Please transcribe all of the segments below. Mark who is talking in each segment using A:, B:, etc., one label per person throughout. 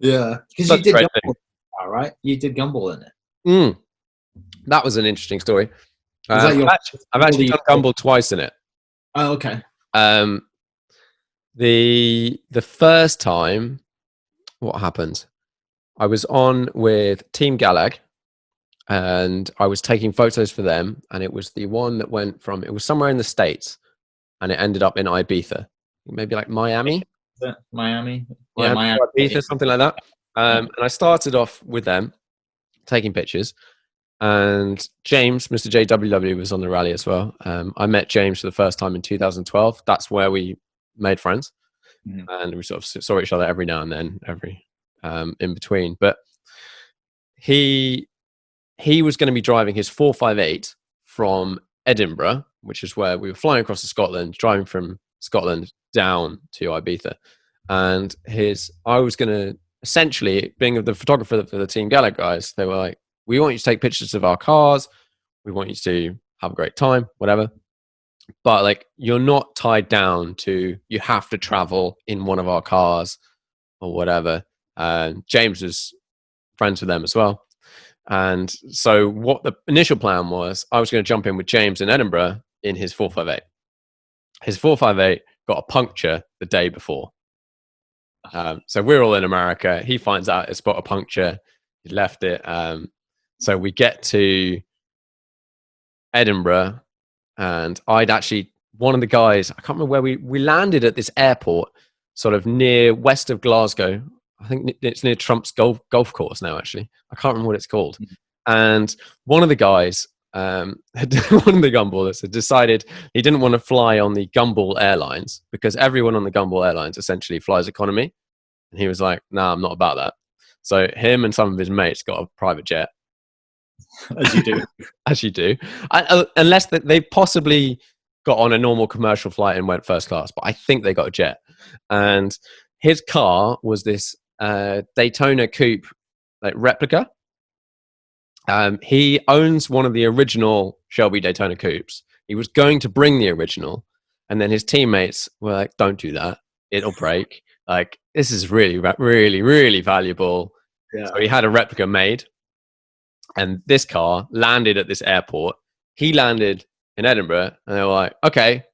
A: Yeah, because you
B: Such a
A: did
B: great
A: Gumball,
B: thing.
A: right? You did Gumball in it.
B: Mm, that was an interesting story.
A: Was that your
B: I've actually done Gumball twice in it.
A: Oh, okay.
B: Um, the first time, what happened? I was on with Team Galag, and I was taking photos for them, and it was the one that went from, it was somewhere in the States, and it ended up in Ibiza, maybe like Miami.
A: Miami. Yeah,
B: Miami,
A: Miami.
B: Ibiza, something like that. And I started off with them taking pictures, and James, Mr. JWW, was on the rally as well. I met James for the first time in 2012. That's where we made friends, and we sort of saw each other every now and then, every in between. But he was going to be driving his 458 from Edinburgh, which is where we were flying across to Scotland, driving from Scotland down to Ibiza. And I was going to, essentially, being the photographer for the Team Gaelic guys, they were like, we want you to take pictures of our cars. We want you to have a great time, whatever. But like, you're not tied down to, you have to travel in one of our cars or whatever. James was friends with them as well. And so what the initial plan was, I was going to jump in with James in Edinburgh in his 458. His 458 got a puncture the day before. So we're all in America. He finds out it's got a puncture. He left it. So we get to Edinburgh, and one of the guys, I can't remember where we landed at this airport, sort of near west of Glasgow. I think it's near Trump's golf course now, actually. I can't remember what it's called. And one of the guys, one of the Gumballers, had decided he didn't want to fly on the Gumball Airlines because everyone on the Gumball Airlines essentially flies economy. And he was like, nah, I'm not about that. So him and some of his mates got a private jet.
A: As you do.
B: As you do. Unless they possibly got on a normal commercial flight and went first class. But I think they got a jet. And his car was this Daytona coupe, like replica. He owns one of the original Shelby Daytona coupes. He was going to bring the original, and then his teammates were like, don't do that, it'll break. Like, this is really, really, really valuable. Yeah. So he had a replica made, and this car landed at this airport. He landed in Edinburgh, and they were like, okay,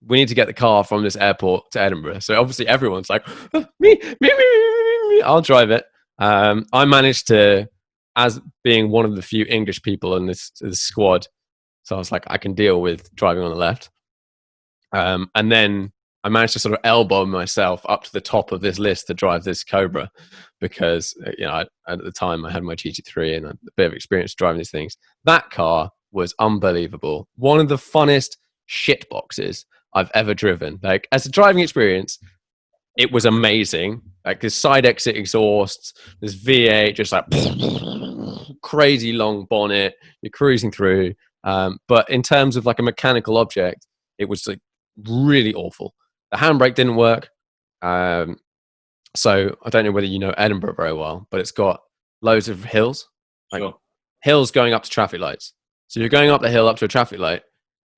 B: we need to get the car from this airport to Edinburgh. So obviously everyone's like, oh, me, I'll drive it. I managed to, as being one of the few English people in this squad, so I was like, I can deal with driving on the left. And then I managed to sort of elbow myself up to the top of this list to drive this Cobra, because at the time I had my GT3 and a bit of experience driving these things. That car was unbelievable. One of the funnest shit boxes I've ever driven. Like, as a driving experience, it was amazing. Like, this side exit exhausts, this V8, just like crazy long bonnet, you're cruising through. But in terms of like a mechanical object, it was like really awful. The handbrake didn't work. So I don't know whether you know Edinburgh very well, but it's got loads of hills. Like, sure. Hills going up to traffic lights. So you're going up the hill up to a traffic light,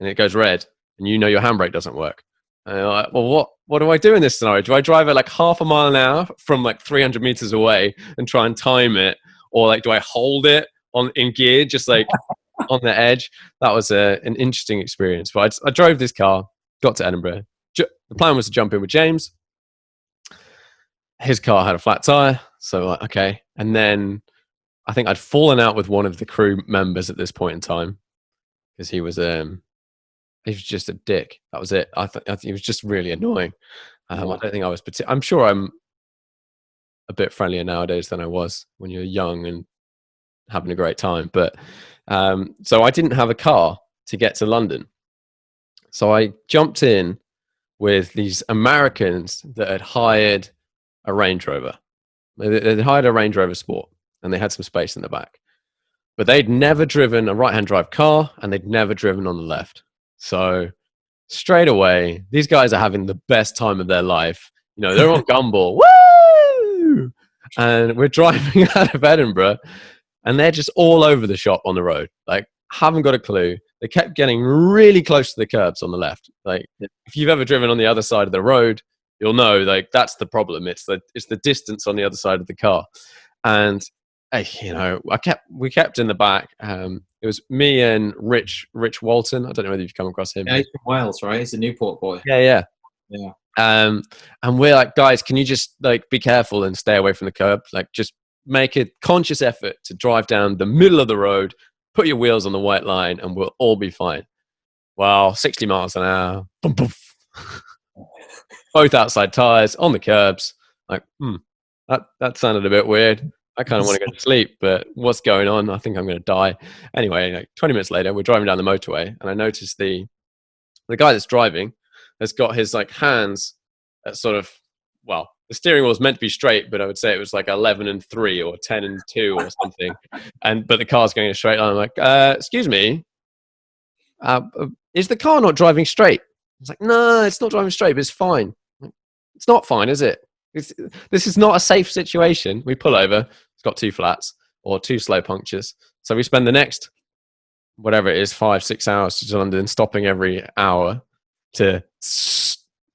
B: and it goes red, and your handbrake doesn't work. And you're like, well, what do I do in this scenario? Do I drive at like half a mile an hour from like 300 meters away and try and time it? Or like, do I hold it in gear, just like on the edge? That was an interesting experience. But I drove this car, got to Edinburgh. The plan was to jump in with James. His car had a flat tire, so like, okay. And then I think I'd fallen out with one of the crew members at this point in time, because he was just a dick. That was it. I think he was just really annoying. I don't think I was I'm sure I'm a bit friendlier nowadays than I was when you're young and having a great time. But so I didn't have a car to get to London. So I jumped in with these Americans that had hired a Range Rover. They'd hired a Range Rover Sport, and they had some space in the back. But they'd never driven a right-hand drive car, and they'd never driven on the left. So straight away, these guys are having the best time of their life. They're on Gumball. Woo! And we're driving out of Edinburgh, and they're just all over the shop on the road. Like, haven't got a clue. They kept getting really close to the curbs on the left. Like, if you've ever driven on the other side of the road, you'll know like that's the problem. It's the distance on the other side of the car, and you know, we kept in the back. It was me and Rich Walton. I don't know whether you've come across him.
A: Yeah, he's from Wales, right? He's a Newport boy.
B: Yeah.
A: Yeah.
B: And we're like, guys, can you just like be careful and stay away from the curb? Like, just make a conscious effort to drive down the middle of the road, put your wheels on the white line, and we'll all be fine. Well, 60 miles an hour, boom, boom. Both outside tires on the curbs. Like, that sounded a bit weird. I kind of want to go to sleep, but what's going on? I think I'm going to die. Anyway, like 20 minutes later, we're driving down the motorway, and I noticed the guy that's driving has got his like hands at sort of, well, the steering wheel was meant to be straight, but I would say it was like 11 and 3 or 10 and 2 or something. But the car's going in a straight line. I'm like, excuse me, is the car not driving straight? It's like, no, it's not driving straight, but it's fine. It's not fine, is it? This is not a safe situation. We pull over. It's got 2 flats or 2 slow punctures. So we spend the next, whatever it is, 5-6 hours to London, stopping every hour to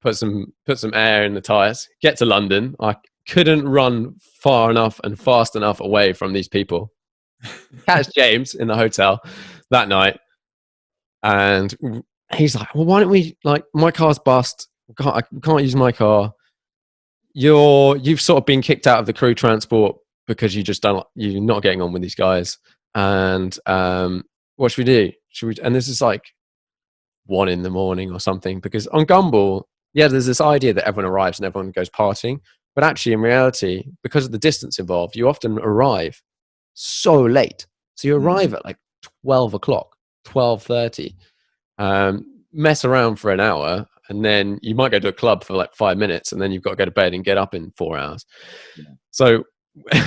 B: put some air in the tires. Get to London. I couldn't run far enough and fast enough away from these people. Catch James in the hotel that night, and he's like, well, why don't we, like, my car's bust. I can't use my car. You've sort of been kicked out of the crew transport because you're not getting on with these guys. And what should we do? And this is like 1 a.m. or something, because on GUMBALL, yeah, there's this idea that everyone arrives and everyone goes partying, but actually in reality, because of the distance involved, you often arrive so late. So you arrive at like 12 o'clock, 12:30, mess around for an hour, and then you might go to a club for like 5 minutes, and then you've got to go to bed and get up in 4 hours. Yeah. So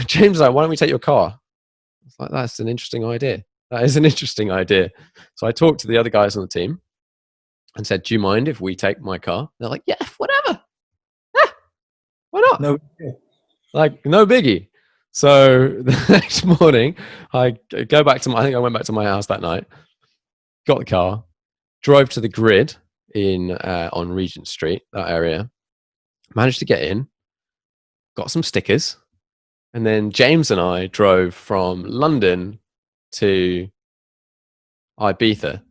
B: James was like, why don't we take your car? I was like, that's an interesting idea. That is an interesting idea. So I talked to the other guys on the team and said, do you mind if we take my car? They're like, yeah, whatever. Yeah, why not?
A: No.
B: Like, no biggie. So the next morning, I think I went back to my house that night, got the car, drove to the grid on Regent Street, that area, managed to get in, got some stickers, and then James and I drove from London to Ibiza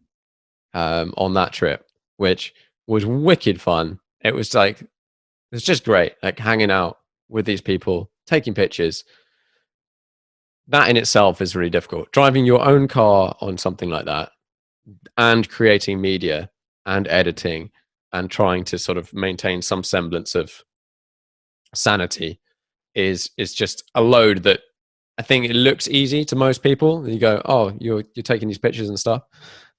B: on that trip, which was wicked fun. It was just great, like hanging out with these people, taking pictures. That in itself is really difficult. Driving your own car on something like that and creating media and editing and trying to sort of maintain some semblance of sanity is just a load that I think it looks easy to most people. You go, oh, you're taking these pictures and stuff,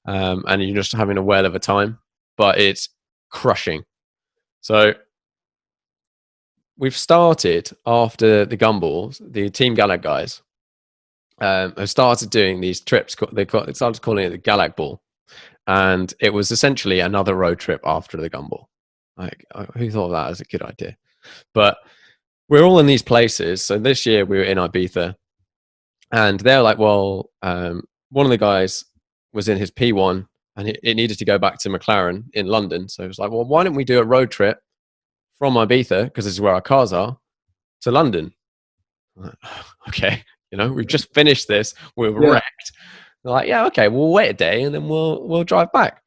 B: and you're just having a whale of a time, but it's crushing. So we've started after the GUMBALLs, the Team Galag guys have started doing these trips. They started calling it the Galag Ball, and it was essentially another road trip after the GUMBALL. Like, who thought of that as a good idea? But we're all in these places. So this year we were in Ibiza, and they're like, well, one of the guys was in his P1 and it needed to go back to McLaren in London. So it was like, well, why don't we do a road trip from Ibiza, because this is where our cars are, to London? Okay, we've just finished this. We're wrecked. They're like, yeah, okay, we'll wait a day and then we'll drive back.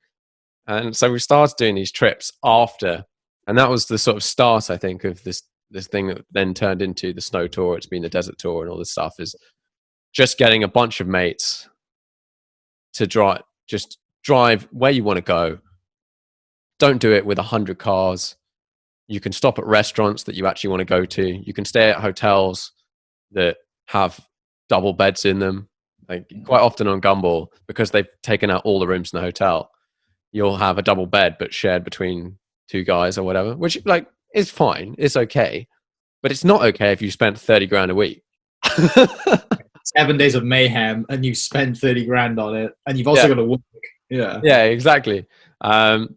B: And so we started doing these trips after, and that was the sort of start, I think, of this thing that then turned into the snow tour. It's been the desert tour and all this stuff, is just getting a bunch of mates to drive where you want to go. Don't do it with 100 cars. You can stop at restaurants that you actually want to go to. You can stay at hotels that have double beds in them. Like, quite often on GUMBALL, because they've taken out all the rooms in the hotel, you'll have a double bed but shared between 2 guys or whatever, which like is fine. It's okay. But it's not okay if you spent 30 grand a week.
A: 7 days of mayhem and you spend 30 grand on it, and you've also got to work. Yeah,
B: exactly. So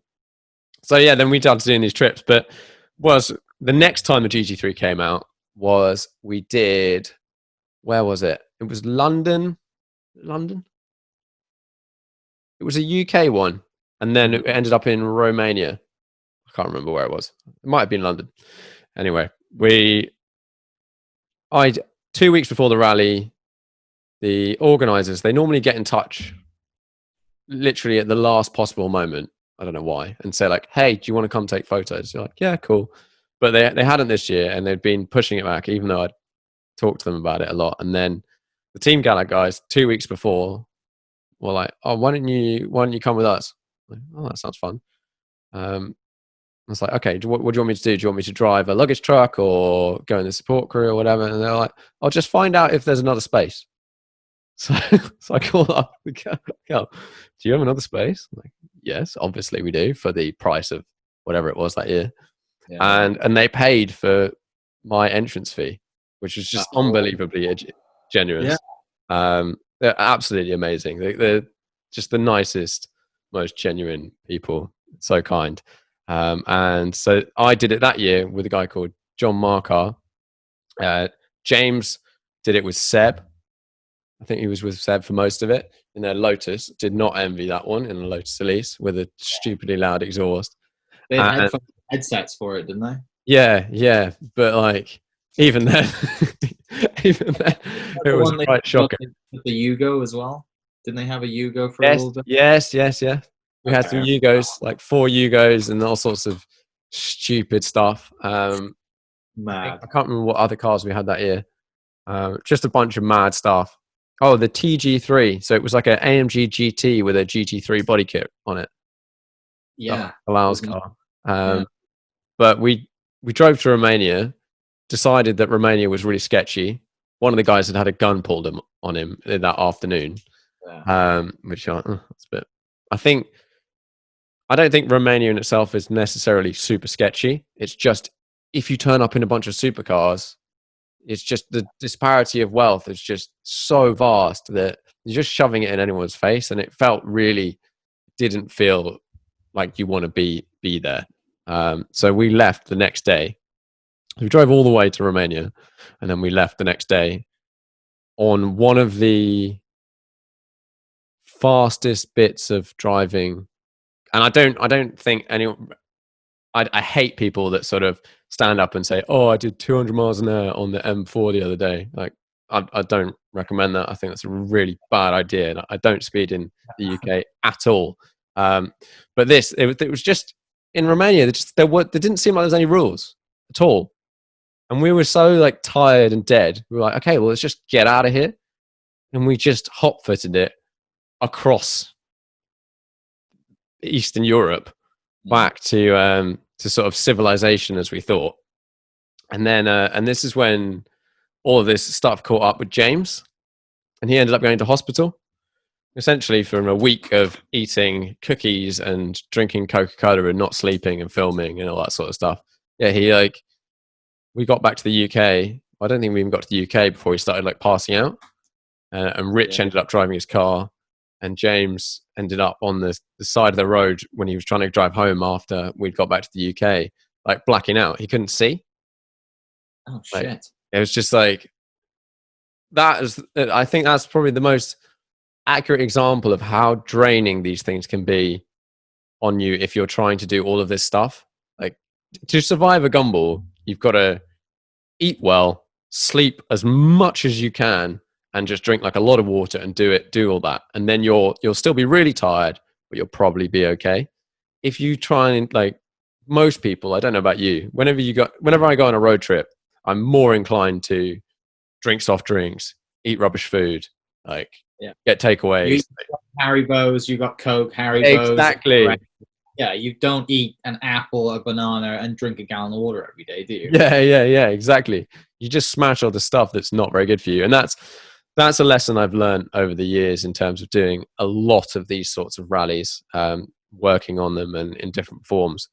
B: yeah, then we started doing these trips. But was the next time the GT3 came out was we did, where was it? It was London. It was a UK one, and then it ended up in Romania. I can't remember where it was. It might have been London. Anyway, 2 weeks before the rally, the organisers, they normally get in touch literally at the last possible moment. I don't know why, and say like, "Hey, do you want to come take photos?" You're like, "Yeah, cool," but they hadn't this year, and they'd been pushing it back, even though I'd talked to them about it a lot. And then the Team Gala guys, 2 weeks before, were like, "Oh, why don't you come with us?" I'm like, oh, that sounds fun. I was like, "Okay, what do you want me to do? Do you want me to drive a luggage truck or go in the support crew or whatever?" And they're like, "I'll just find out if there's another space." So, so I called up the girl, "Do you have another space?" I'm like, "Yes, obviously we do, for the price of whatever it was that year."
A: Yeah.
B: And they paid for my entrance fee, which was just unbelievably generous.
A: Yeah.
B: They're absolutely amazing. They're just the nicest, most genuine people. So kind. And so I did it that year with a guy called John Markar. James did it with Seb. I think he was with Seb for most of it in their Lotus. Did not envy that one in a Lotus Elise with a stupidly loud exhaust.
A: They had headsets for it, didn't they?
B: Yeah. But like, even then, even then, it was quite shocking.
A: With the Yugo as well. Didn't they have a Yugo for a
B: Yes,
A: little bit?
B: yes. We had some Yugos, like 4 Yugos and all sorts of stupid stuff.
A: Mad.
B: I can't remember what other cars we had that year. Just a bunch of mad stuff. Oh, the TG3. So it was like an AMG GT with a GT3 body kit on it.
A: Yeah.
B: Allows car. But we drove to Romania, decided that Romania was really sketchy. One of the guys had a gun pulled on him that afternoon.
A: Yeah.
B: Which that's a bit. I don't think Romania in itself is necessarily super sketchy. It's just if you turn up in a bunch of supercars, it's just the disparity of wealth is just so vast that you're just shoving it in anyone's face, and it didn't feel like you want to be there. So we left the next day. We drove all the way to Romania, and then we left the next day on one of the fastest bits of driving. And I don't think anyone. I hate people that sort of stand up and say, "Oh, I did 200 miles an hour on the M4 the other day." Like, I don't recommend that. I think that's a really bad idea. And I don't speed in the UK at all. But it was just in Romania. There didn't seem like there was any rules at all, and we were so like tired and dead. We were like, "Okay, well, let's just get out of here," and we just hot-footed it across Eastern Europe back to sort of civilization as we thought. And then and this is when all of this stuff caught up with James, and he ended up going to hospital essentially from a week of eating cookies and drinking Coca-Cola and not sleeping and filming and all that sort of stuff. Yeah, we got back to the UK. I don't think we even got to the UK before he started like passing out. And Rich ended up driving his car, and James ended up on the side of the road when he was trying to drive home after we'd got back to the UK, like blacking out. He couldn't see.
A: Oh shit!
B: It was just like that. I think that's probably the most accurate example of how draining these things can be on you if you're trying to do all of this stuff. Like, to survive a gumball, you've got to eat well, sleep as much as you can, and just drink like a lot of water and do all that. And then you'll still be really tired, but you'll probably be okay. If you try and, like most people, I don't know about you, whenever I go on a road trip, I'm more inclined to drink soft drinks, eat rubbish food, like get takeaways.
A: Haribo's, you got Coke, Haribo's.
B: Exactly.
A: Yeah, you don't eat an apple, a banana, and drink a gallon of water every day, do you?
B: Yeah, exactly. You just smash all the stuff that's not very good for you. And that's a lesson I've learned over the years in terms of doing a lot of these sorts of rallies, working on them and in different forms,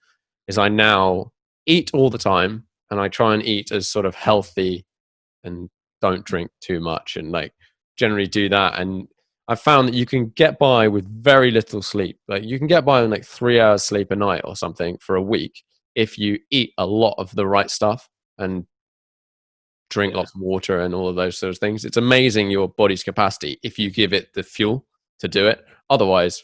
B: is I now eat all the time, and I try and eat as sort of healthy and don't drink too much, and like generally do that. And I've found that you can get by with very little sleep. Like, you can get by on like 3 hours sleep a night or something for a week if you eat a lot of the right stuff and drink lots of water and all of those sort of things. It's amazing your body's capacity if you give it the fuel to do it. Otherwise,